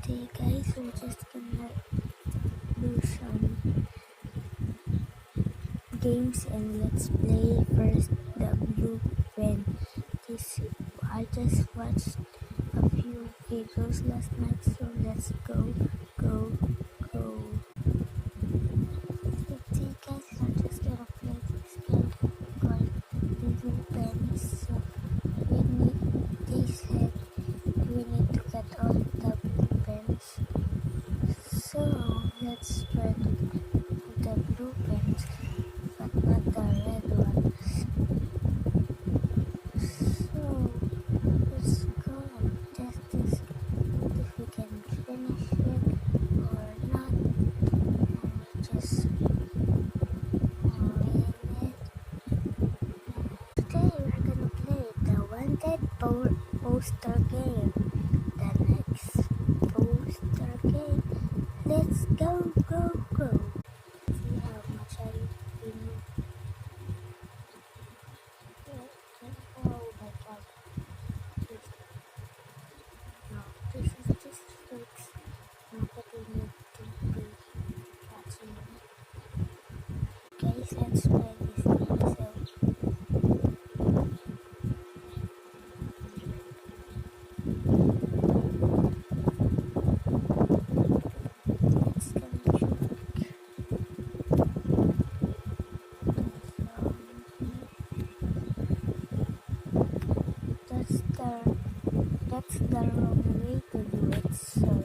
Hey guys, we're just gonna do some games and let's play first the blue pen. This I just watched a few videos last night, so let's go. Okay guys, I'm just gonna play this game called blue pens. So we need this head. We need to get all the blue pens. So let's spread the blue pens, but not the red ones. So let's go and test this if we can finish it or not. And we just win it. Today we're gonna play the wanted poster game. The next poster game. Let's go. See how much I remove. Oh my god. This, no, this looks nobody need to be watching me. Guys, let's play this game. So let's go check. That's the wrong way to do it. So